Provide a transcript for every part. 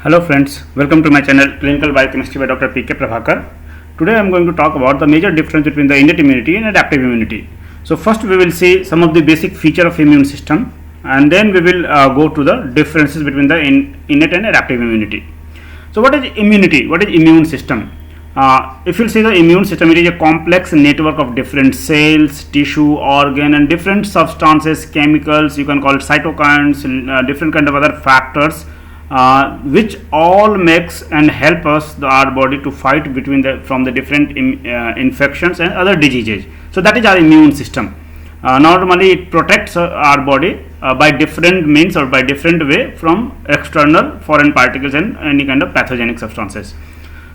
Hello friends, welcome to my channel Clinical Biochemistry by Dr. P.K. Prabhakar. Today I am going to talk about the major difference between the innate immunity and adaptive immunity. So first we will see some of the basic feature of immune system, and then we will go to the differences between the innate and adaptive immunity. So what is immunity? What is immune system? If you see the immune system, it is a complex network of different cells, tissue, organ and different substances, chemicals, you can call it cytokines, different kind of other factors which all makes and help us our body to fight from the different infections and other diseases. So that is our immune system. Normally it protects our body by different means or by different way from external foreign particles and any kind of pathogenic substances.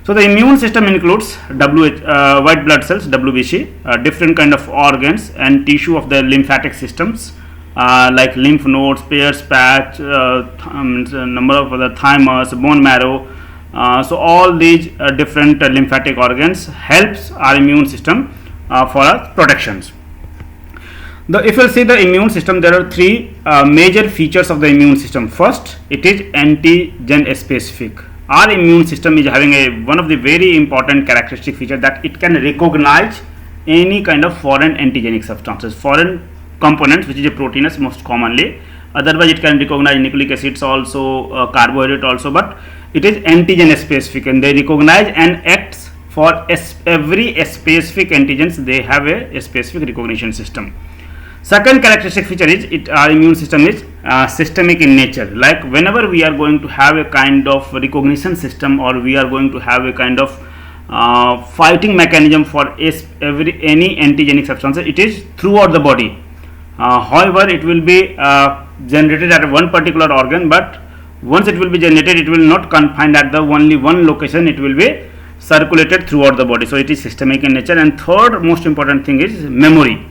So the immune system includes white blood cells, WBC, different kind of organs and tissue of the lymphatic systems, like lymph nodes, Peyer's patch, number of other thymus, bone marrow. So all these different lymphatic organs helps our immune system for our protections. If you see the immune system, there are three major features of the immune system. First, it is antigen specific. Our immune system is having one of the very important characteristic feature that it can recognize any kind of foreign antigenic substances, foreign components, which is a proteinous most commonly. Otherwise it can recognize nucleic acids also, carbohydrate also, but it is antigen specific and they recognize and acts for every specific antigens. They have a specific recognition system. Second characteristic feature is our immune system is systemic in nature. Like whenever we are going to have a kind of recognition system or we are going to have a kind of fighting mechanism for any antigenic substance, it is throughout the body. However, it will be generated at one particular organ, but once it will be generated, it will not confined at the only one location. It will be circulated throughout the body. So it is systemic in nature. And third most important thing is memory.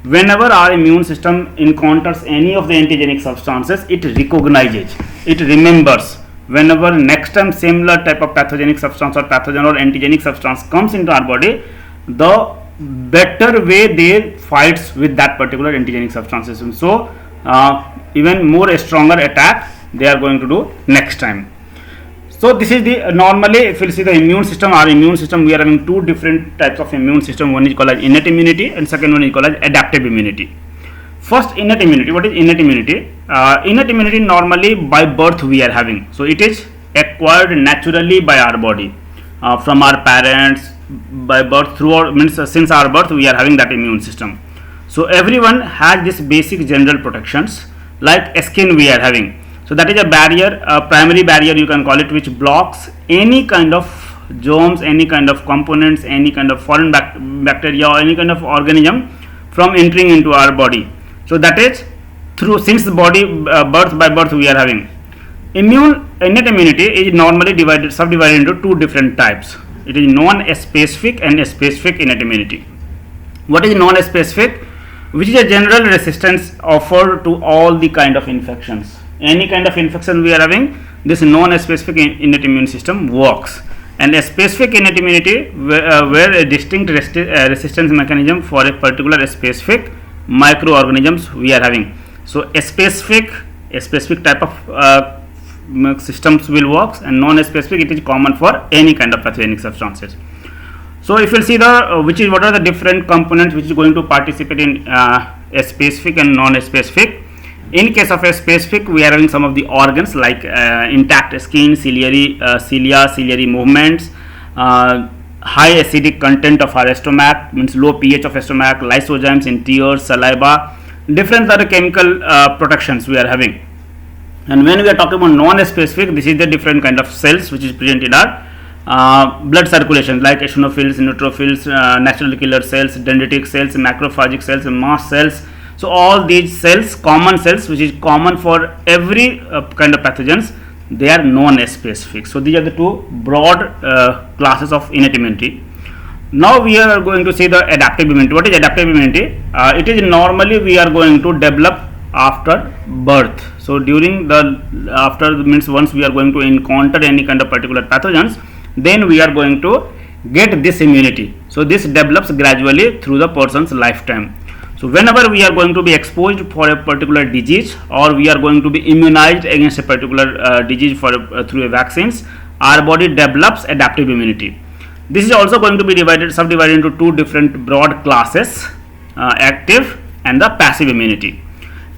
Whenever our immune system encounters any of the antigenic substances, it recognizes, it remembers. Whenever next time similar type of pathogenic substance or pathogen or antigenic substance comes into our body, the better way they fights with that particular antigenic substances. And so even more stronger attack they are going to do next time. So this is the normally if you see the immune system, our immune system, we are having two different types of immune system. One is called as innate immunity and second one is called as adaptive immunity. First, innate immunity. What is innate immunity? Innate immunity normally by birth we are having. So it is acquired naturally by our body from our parents. By birth throughout means since our birth we are having that immune system. So everyone has this basic general protections like skin we are having. So that is a barrier, a primary barrier you can call it, which blocks any kind of germs, any kind of components, any kind of foreign bacteria or any kind of organism from entering into our body. So that is through since the body birth by birth we are having. Innate immunity is normally subdivided into two different types. It is non-specific and specific innate immunity. What is non-specific? Which is a general resistance offered to all the kind of infections. Any kind of infection we are having, this non-specific innate immune system works. And a specific innate immunity where a distinct resistance mechanism for a particular specific microorganisms we are having. So a specific type of systems will work, and non-specific it is common for any kind of pathogenic substances. So if you see what are the different components which is going to participate in a specific and non-specific. In case of a specific, we are having some of the organs like intact skin, ciliary movements, high acidic content of our stomach, means low pH of stomach, lysozymes in tears, saliva, different other chemical protections we are having. And when we are talking about non-specific, this is the different kind of cells which is present in our blood circulation, like eosinophils, neutrophils, natural killer cells, dendritic cells, macrophagic cells, mast cells. So all these cells, common cells, which is common for every kind of pathogens, they are non-specific. So these are the two broad classes of innate immunity. Now we are going to see the adaptive immunity. What is adaptive immunity? It is normally we are going to develop after birth. So during means once we are going to encounter any kind of particular pathogens, then we are going to get this immunity. So this develops gradually through the person's lifetime. So whenever we are going to be exposed for a particular disease, or we are going to be immunized against a particular disease through a vaccines, our body develops adaptive immunity. This is also going to be subdivided into two different broad classes, active and the passive immunity.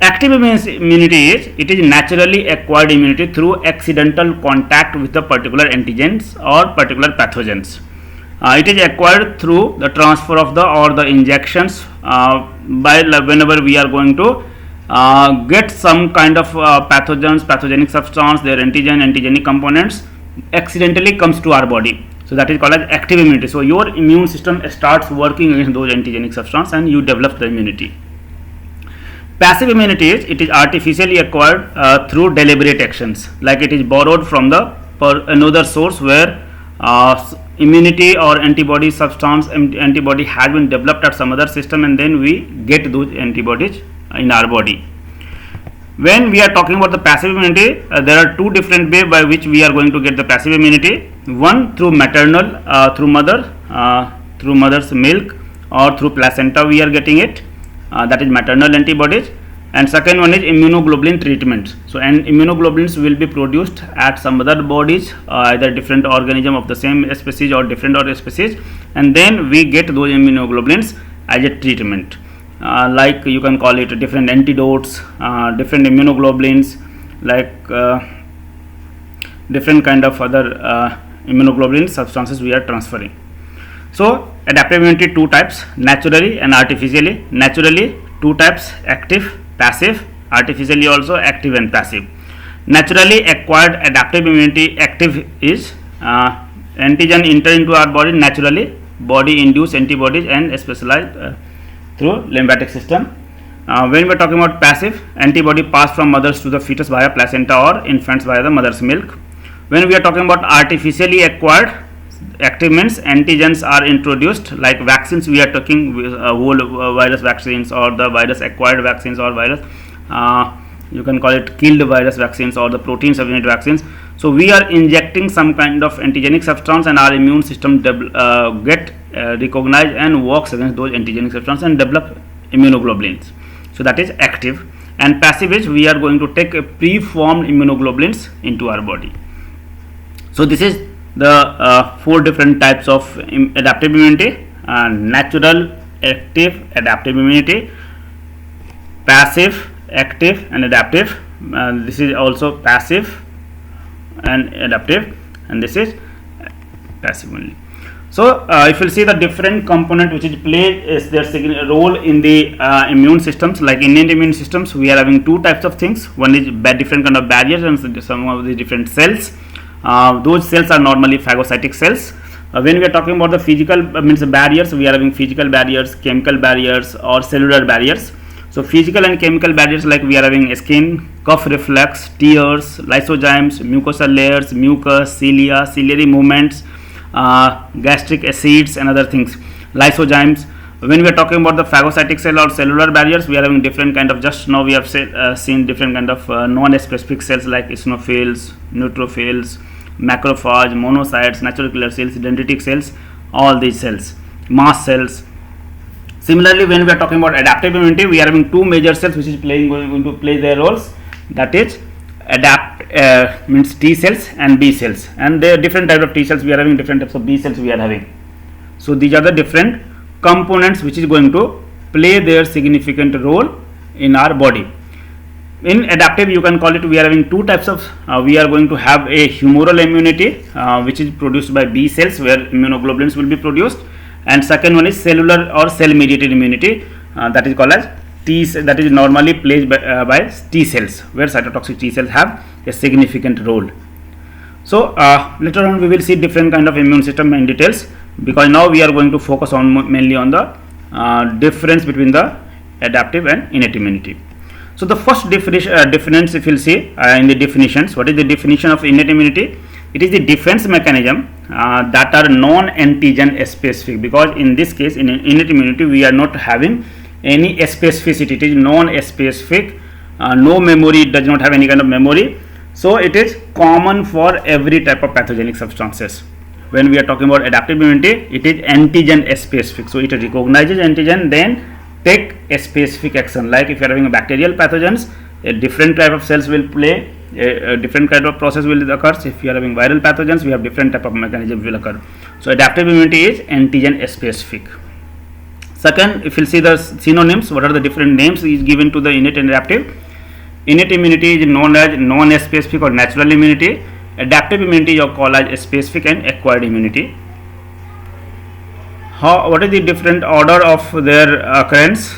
Active immunity is naturally acquired immunity through accidental contact with the particular antigens or particular pathogens. It is acquired through the transfer of the injections whenever we are going to get some kind of pathogenic substance, their antigenic components accidentally comes to our body. So that is called as active immunity. So your immune system starts working against those antigenic substance and you develop the immunity. Passive immunity is artificially acquired through deliberate actions, like it is borrowed from another source where immunity or antibody has been developed at some other system, and then we get those antibodies in our body. When we are talking about the passive immunity, there are two different ways by which we are going to get the passive immunity. One through maternal, through mother's milk, or through placenta we are getting it, that is maternal antibodies. And second one is immunoglobulin treatments. So and immunoglobulins will be produced at some other bodies, either different organism of the same species or different species, and then we get those immunoglobulins as a treatment. Like you can call it different antidotes, different immunoglobulins, like different kind of other immunoglobulin substances we are transferring. So adaptive immunity two types, naturally and artificially. Naturally two types, active, passive. Artificially also active and passive. Naturally acquired adaptive immunity, active is antigen enter into our body naturally, body induced antibodies and specialized through lymphatic system. When we are talking about passive, antibody pass from mothers to the fetus via placenta or infants via the mother's milk. When we are talking about artificially acquired, active means antigens are introduced, like vaccines we are taking, whole virus vaccines or the virus acquired vaccines or virus, you can call it killed virus vaccines or the protein subunit vaccines. So we are injecting some kind of antigenic substance and our immune system get recognized and works against those antigenic substance and develop immunoglobulins. So that is active. And passive is we are going to take a preformed immunoglobulins into our body. So this is the four different types of adaptive immunity: natural, active, adaptive immunity, passive, active and adaptive. This is also passive and adaptive, and this is passive only. So if you see the different component which is plays their role in the immune systems, like innate immune systems, we are having two types of things. One is different kind of barriers and some of the different cells. Those cells are normally phagocytic cells. When we are talking about the physical means barriers, we are having physical barriers, chemical barriers or cellular barriers. So physical and chemical barriers, like we are having skin, cough reflex, tears, lysozymes, mucosal layers, mucus, cilia, ciliary movements, gastric acids and other things, lysozymes. When we are talking about the phagocytic cell or cellular barriers, we are having different kind of, just now we have seen different kind of non-specific cells like eosinophils, neutrophils, macrophage, monocytes, natural killer cells, dendritic cells, all these cells, mast cells. Similarly, when we are talking about adaptive immunity, we are having two major cells which is going to play their roles. That is means T cells and B cells, and there are different types of T cells we are having, different types of B cells we are having. So these are the different components which is going to play their significant role in our body. In adaptive, you can call it, we are having two types of, we are going to have a humoral immunity which is produced by B cells, where immunoglobulins will be produced, and second one is cellular or cell mediated immunity, that is called as T, that is normally played by T cells, where cytotoxic T cells have a significant role. So later on we will see different kind of immune system in details, because now we are going to focus on mainly on the difference between the adaptive and innate immunity. So the first difference, if you will see in the definitions, what is the definition of innate immunity? It is the defense mechanism that are non-antigen specific, because in this case in innate immunity we are not having any specificity, it is non-specific, no memory, it does not have any kind of memory. So it is common for every type of pathogenic substances. When we are talking about adaptive immunity, it is antigen specific, so it recognizes antigen, then take a specific action. Like if you are having a bacterial pathogens, a different type of cells will play, a different kind of process will occur. If you are having viral pathogens, we have different type of mechanisms will occur. So adaptive immunity is antigen specific. Second, if you see the synonyms, what are the different names is given to the innate and adaptive? Innate immunity is known as non-specific or natural immunity. Adaptive immunity is called as specific and acquired immunity. What is the different order of their occurrence?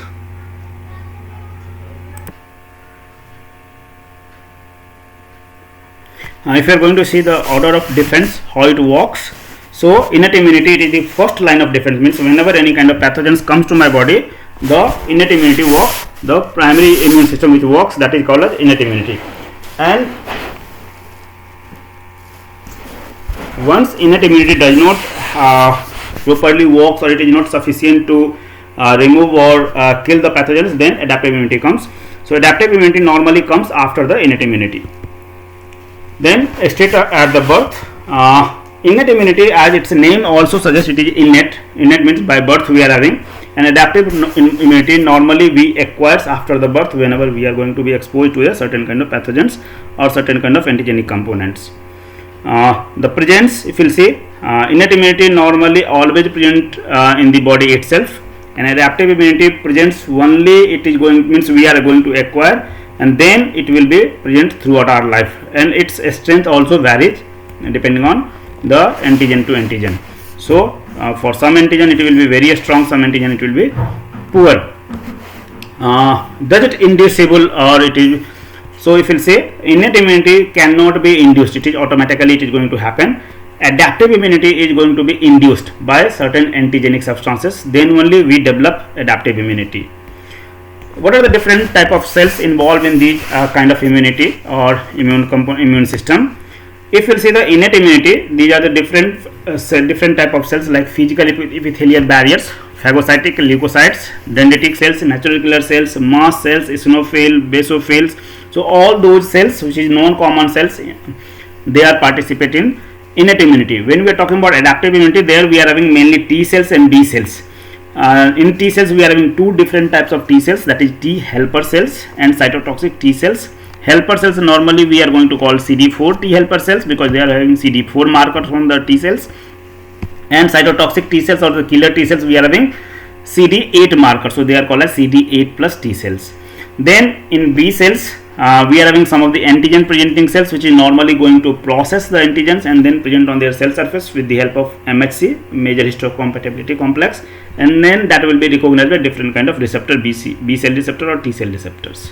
If you are going to see the order of defense, how it works. So innate immunity, it is the first line of defense, means whenever any kind of pathogens comes to my body, the innate immunity works, the primary immune system which works, that is called as innate immunity. And once innate immunity does not properly works, or it is not sufficient to remove or kill the pathogens, then adaptive immunity comes. So adaptive immunity normally comes after the innate immunity. Then straight at the birth, innate immunity, as its name also suggests, it is innate. Innate means by birth we are having, and adaptive immunity normally we acquires after the birth, whenever we are going to be exposed to a certain kind of pathogens or certain kind of antigenic components. The presence, if you will see, innate immunity normally always present in the body itself, and adaptive immunity presents only it is going, means we are going to acquire, and then it will be present throughout our life, and its strength also varies depending on the antigen to antigen. So for some antigen it will be very strong, some antigen it will be poor. Does it inducible or it is? So if you will say innate immunity cannot be induced, it is automatically it is going to happen. Adaptive immunity is going to be induced by certain antigenic substances, then only we develop adaptive immunity. What are the different type of cells involved in these kind of immunity or immune system? If you see the innate immunity, these are the different type of cells like physical epithelial barriers, phagocytic leukocytes, dendritic cells, natural killer cells, mast cells, eosinophil, basophils. So all those cells which is non-common cells, they are participating in innate immunity. When we are talking about adaptive immunity, there we are having mainly T cells and B cells. In T cells we are having two different types of T cells, that is T helper cells and cytotoxic T cells. Helper cells normally we are going to call CD4 T helper cells because they are having CD4 markers from the T cells, and cytotoxic T cells or the killer T cells we are having CD8 markers, so they are called as CD8 plus T cells. Then in B cells we are having some of the antigen presenting cells which is normally going to process the antigens and then present on their cell surface with the help of MHC, major histocompatibility complex, and then that will be recognized by different kind of receptor, B cell receptor or T cell receptors.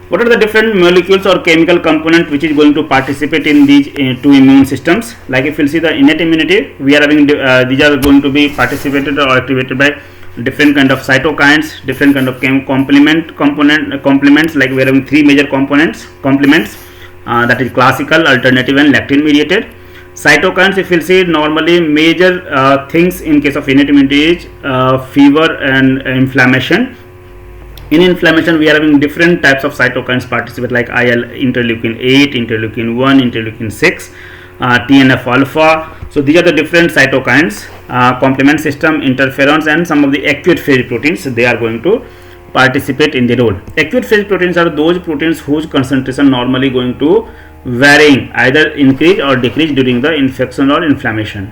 What are the different molecules or chemical component which is going to participate in these two immune systems? Like if you see the innate immunity, we are having these are going to be participated or activated by different kind of cytokines, different kind of complements, like we are having three major complements, that is classical, alternative and lectin mediated. Cytokines, if you see, normally major things in case of innate immunity is fever and inflammation. In inflammation we are having different types of cytokines participate, like interleukin 8, interleukin 1, interleukin 6, TNF alpha. So these are the different cytokines, complement system, interferons, and some of the acute phase proteins, they are going to participate in the role. Acute phase proteins are those proteins whose concentration normally going to varying, either increase or decrease during the infection or inflammation.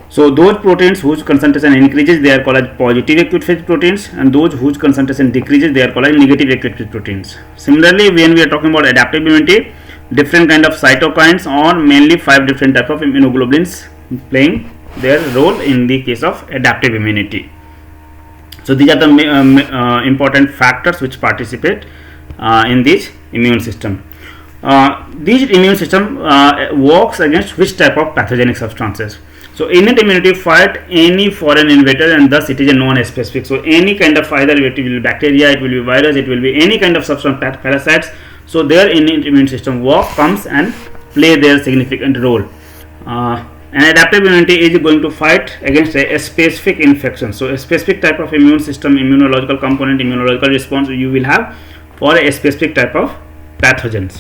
So those proteins whose concentration increases, they are called as positive acute phase proteins, and those whose concentration decreases, they are called as negative acute phase proteins. Similarly, when we are talking about adaptive immunity, different kind of cytokines or mainly 5 different type of immunoglobulins playing their role in the case of adaptive immunity. So these are the important factors which participate in this immune system. This immune system works against which type of pathogenic substances? So innate immunity fight any foreign invader, and thus it is a non-specific. So any kind of, either it will be bacteria, it will be virus, it will be any kind of substance, parasites. So their innate immune system comes and play their significant role. And adaptive immunity is going to fight against a specific infection. So a specific type of immune system, immunological component, immunological response you will have for a specific type of pathogens.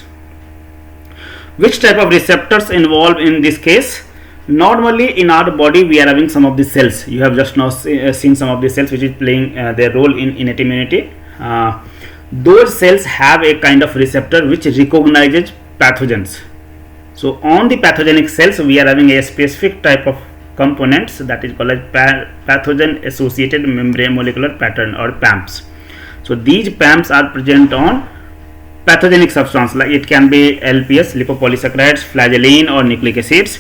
Which type of receptors involved in this case? Normally in our body we are having some of the cells. You have just now seen some of the cells which is playing their role in innate immunity. Those cells have a kind of receptor which recognizes pathogens. So on the pathogenic cells we are having a specific type of components that is called as pathogen associated membrane molecular pattern, or PAMPs. So these PAMPs are present on pathogenic substance, like it can be LPS, lipopolysaccharides, flagellin or nucleic acids.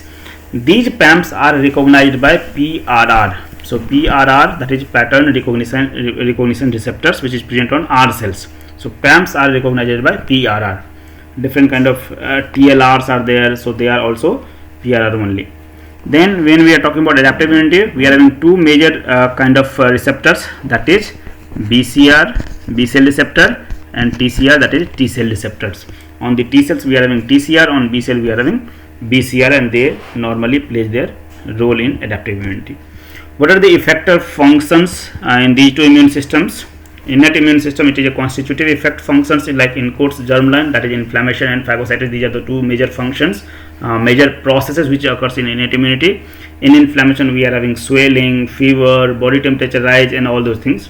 These PAMPs are recognized by PRR. So PRR, that is pattern recognition receptors, which is present on R cells. So PAMPs are recognized by PRR. Different kind of TLRs are there, so they are also PRR only. Then when we are talking about adaptive immunity, we are having two major kind of receptors, that is BCR, B cell receptor, and TCR, that is T cell receptors. On the T cells we are having TCR, on B cell we are having BCR, and they normally play their role in adaptive immunity. What are the effector functions in these two immune systems? Innate immune system, it is a constitutive effect functions like in quotes germline, that is inflammation and phagocytosis. These are the two major functions, major processes which occurs in innate immunity. In inflammation we are having swelling, fever, body temperature rise, and all those things.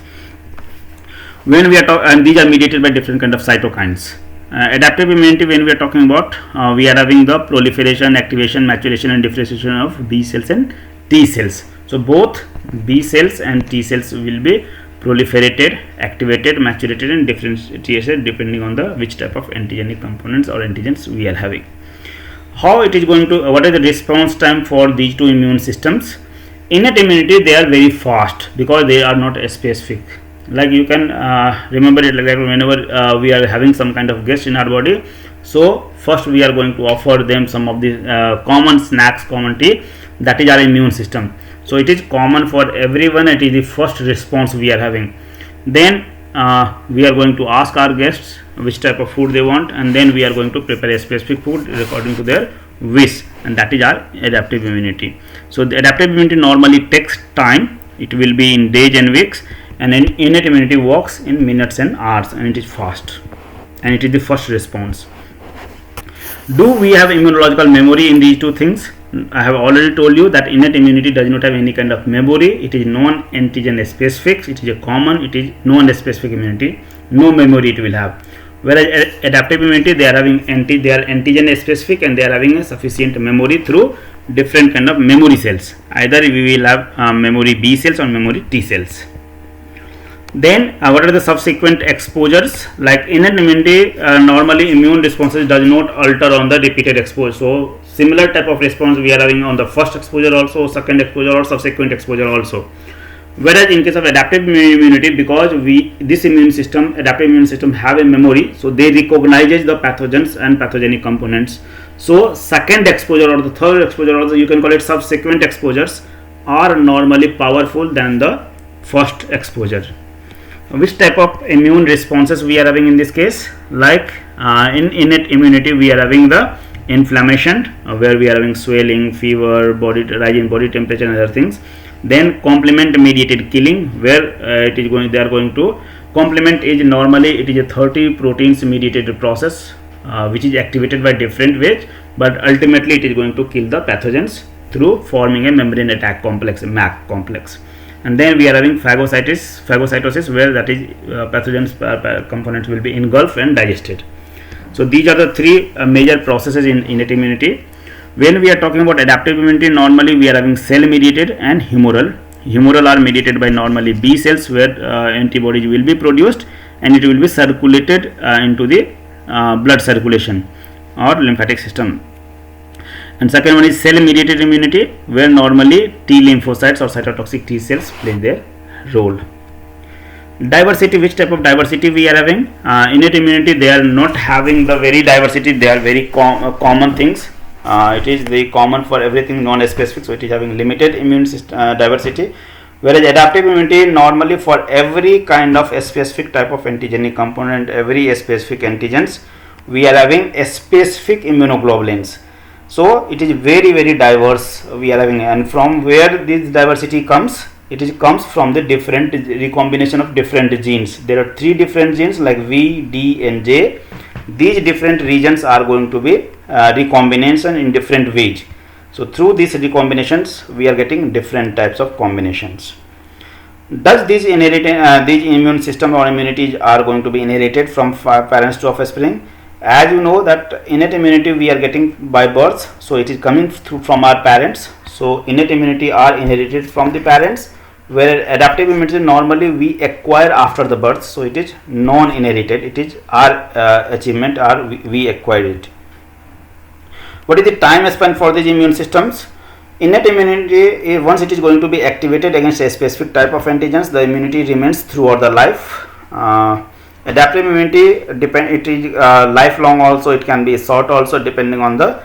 When we are and these are mediated by different kind of cytokines. Adaptive immunity, when we are talking about, we are having the proliferation, activation, maturation and differentiation of B cells and T cells. So both B cells and T cells will be proliferated, activated, maturated and differentiated depending on the which type of antigenic components or antigens we are having. How it is going to, what is the response time for these two immune systems? Innate immunity, they are very fast because they are not specific. Like you can remember it, like whenever we are having some kind of guest in our body, so first we are going to offer them some of the common snacks, common tea, that is our immune system. So it is common for everyone, it is the first response we are having. Then we are going to ask our guests which type of food they want, and then we are going to prepare a specific food according to their wish, and that is our adaptive immunity. So the adaptive immunity normally takes time, it will be in days and weeks, and innate immunity works in minutes and hours, and it is fast, and it is the first response. Do we have immunological memory in these two things? I have already told you that innate immunity does not have any kind of memory. It is non-antigen specific, it is a common, it is non-specific immunity, no memory it will have. Whereas adaptive immunity, they are having they are antigen specific, and they are having a sufficient memory through different kind of memory cells. Either we will have memory B cells or memory T cells. Then what are the subsequent exposures? Like innate immunity, normally immune responses does not alter on the repeated exposure. So similar type of response we are having on the first exposure also, second exposure or subsequent exposure also. Whereas in case of adaptive immunity, because this immune system, adaptive immune system have a memory, so they recognizes the pathogens and pathogenic components. So second exposure or the third exposure, also you can call it subsequent exposures, are normally powerful than the first exposure. Which type of immune responses we are having in this case? Like in innate immunity we are having the inflammation, where we are having swelling, fever, rise in body temperature and other things. Then complement mediated killing, where they are going to complement is normally it is a 30 proteins mediated process which is activated by different ways, but ultimately it is going to kill the pathogens through forming a membrane attack complex, MAC complex. And then we are having phagocytosis, where that is pathogens components will be engulfed and digested. So these are the three major processes in innate immunity. When we are talking about adaptive immunity, normally we are having cell mediated and humoral. Humoral are mediated by normally B cells, where antibodies will be produced and it will be circulated into the blood circulation or lymphatic system. And second one is cell mediated immunity, where normally T lymphocytes or cytotoxic T cells play their role. Diversity, which type of diversity we are having? Innate immunity, they are not having the very diversity, they are very common things. It is very common for everything non-specific, so it is having limited immune system diversity. Whereas adaptive immunity, normally for every kind of a specific type of antigenic component, every specific antigens, we are having a specific immunoglobulins. So it is very diverse we are having, and from where this diversity comes, it comes from the different recombination of different genes. There are 3 different genes like V, D and J. These different regions are going to be recombination in different ways. So through these recombinations, we are getting different types of combinations. Does these these immune system or immunity are going to be inherited from parents to offspring? As you know that innate immunity we are getting by birth, so it is coming through from our parents. So innate immunity are inherited from the parents, where adaptive immunity normally we acquire after the birth, so it is non-inherited. It is our achievement, or we acquired it. What is the time span for these immune systems? Innate immunity, once it is going to be activated against a specific type of antigens, the immunity remains throughout the life. Adaptive immunity it is lifelong also. It can be short also, depending on the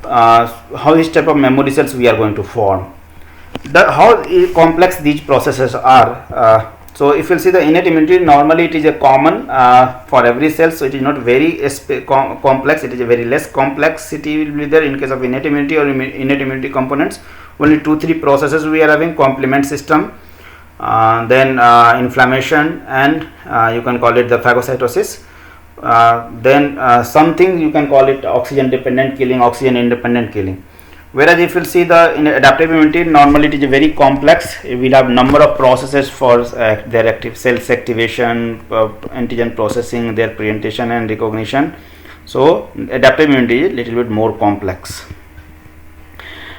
how each type of memory cells we are going to form. How complex these processes are. So if you see the innate immunity, normally it is a common for every cell, so it is not very complex. It is a very less complexity will be there in case of innate immunity or innate immunity components. Only 2-3 processes we are having: complement system, then inflammation, and you can call it the phagocytosis. Then something you can call it oxygen dependent killing, oxygen independent killing. Whereas if you see the adaptive immunity, normally it is very complex. We will have number of processes for their active cells activation, antigen processing, their presentation and recognition. So adaptive immunity is little bit more complex.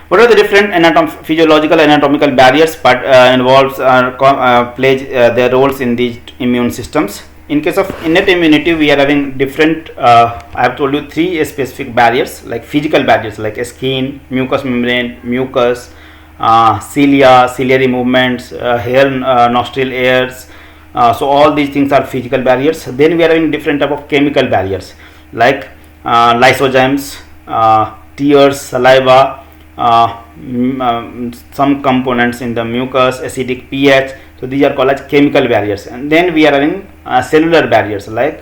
What are the different physiological anatomical barriers involves play their roles in these immune systems? In case of innate immunity, we are having different, I have told you 3 specific barriers, like physical barriers like skin, mucous membrane, mucus, cilia, ciliary movements, hair, nostril hairs. So all these things are physical barriers. Then we are having different type of chemical barriers like lysozymes, tears, saliva, some components in the mucus, acidic pH. So these are called as chemical barriers. And then we are having cellular barriers, like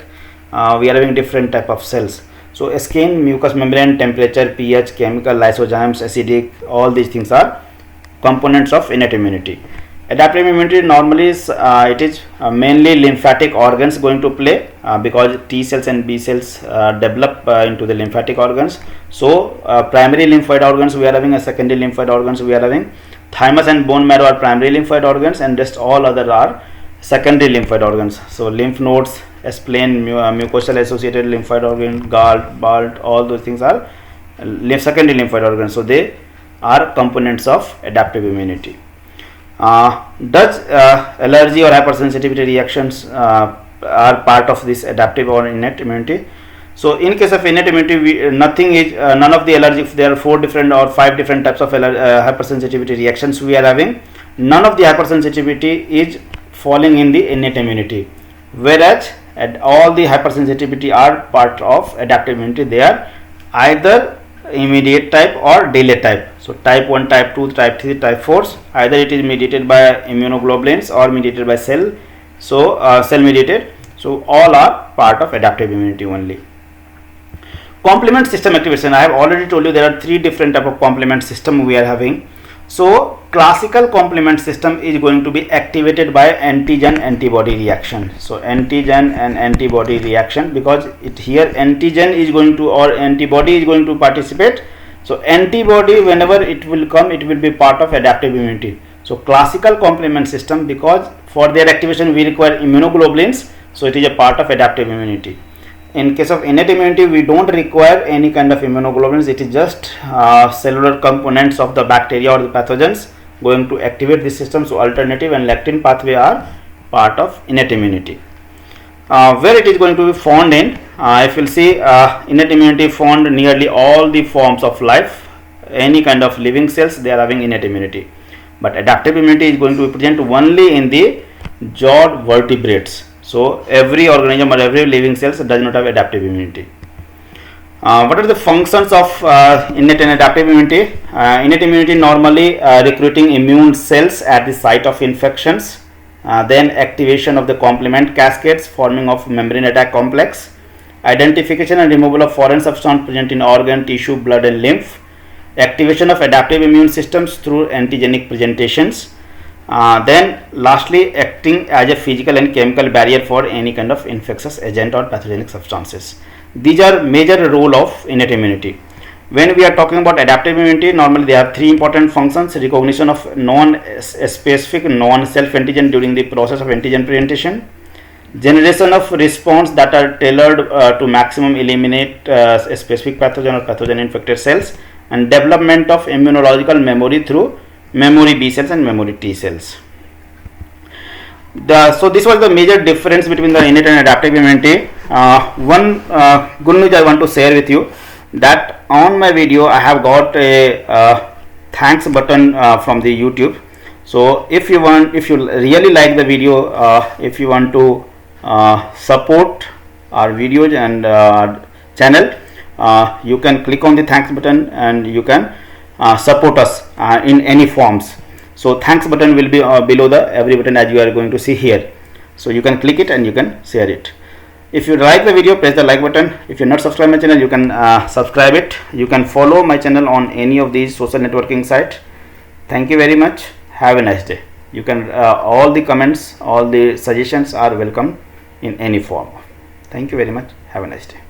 we are having different type of cells. So skin, mucous membrane, temperature, pH, chemical, lysozymes, acidic, all these things are components of innate immunity. Adaptive immunity normally is it is mainly lymphatic organs going to play because T cells and B cells develop into the lymphatic organs. So primary lymphoid organs we are having, a secondary lymphoid organs we are having. Thymus and bone marrow are primary lymphoid organs, and rest all other are secondary lymphoid organs. So lymph nodes, spleen, mucosal associated lymphoid organ, gall, balt, all those things are secondary lymphoid organs. So they are components of adaptive immunity. Does allergy or hypersensitivity reactions are part of this adaptive or innate immunity? So in case of innate immunity, none of the allergy. If there are 4 different or 5 different types of hypersensitivity reactions we are having, none of the hypersensitivity is falling in the innate immunity, whereas all the hypersensitivity are part of adaptive immunity. They are either immediate type or delay type. So type 1, type 2, type 3, type 4, either it is mediated by immunoglobulins or mediated by cell. So cell mediated. So all are part of adaptive immunity only. Complement system activation. I have already told you there are 3 different type of complement system we are having. So classical complement system is going to be activated by antigen antibody reaction. So antigen and antibody reaction, because here antigen is going to or antibody is going to participate. So antibody, whenever it will come, it will be part of adaptive immunity. So classical complement system, because for their activation we require immunoglobulins, so it is a part of adaptive immunity. In case of innate immunity, we don't require any kind of immunoglobulins. It is just cellular components of the bacteria or the pathogens going to activate this system. So alternative and lectin pathway are part of innate immunity. Where it is going to be found in, if you will see, innate immunity found nearly all the forms of life. Any kind of living cells, they are having innate immunity. But adaptive immunity is going to be present only in the jawed vertebrates. So every organism or every living cells does not have adaptive immunity. What are the functions of innate and adaptive immunity? Innate immunity normally recruiting immune cells at the site of infections, then activation of the complement cascades, forming of membrane attack complex, identification and removal of foreign substance present in organ, tissue, blood and lymph, activation of adaptive immune systems through antigenic presentations. Then lastly, acting as a physical and chemical barrier for any kind of infectious agent or pathogenic substances. These are major role of innate immunity. When we are talking about adaptive immunity, normally there are three important functions: recognition of non-specific non-self antigen during the process of antigen presentation, generation of response that are tailored to maximum eliminate a specific pathogen or pathogen infected cells, and development of immunological memory through memory B cells and memory T cells. So this was the major difference between the innate and adaptive immunity. One good news I want to share with you, that on my video I have got a thanks button from the YouTube. So if you really like the video, if you want to support our videos and channel, you can click on the thanks button and you can support us in any forms. So thanks button will be below the every button, as you are going to see here. So you can click it and you can share it. If you like the video, press the like button. If you're not subscribed my channel, you can subscribe it. You can follow my channel on any of these social networking sites. Thank you very much. Have a nice day. You can all the comments, all the suggestions are welcome in any form. Thank you very much. Have a nice day.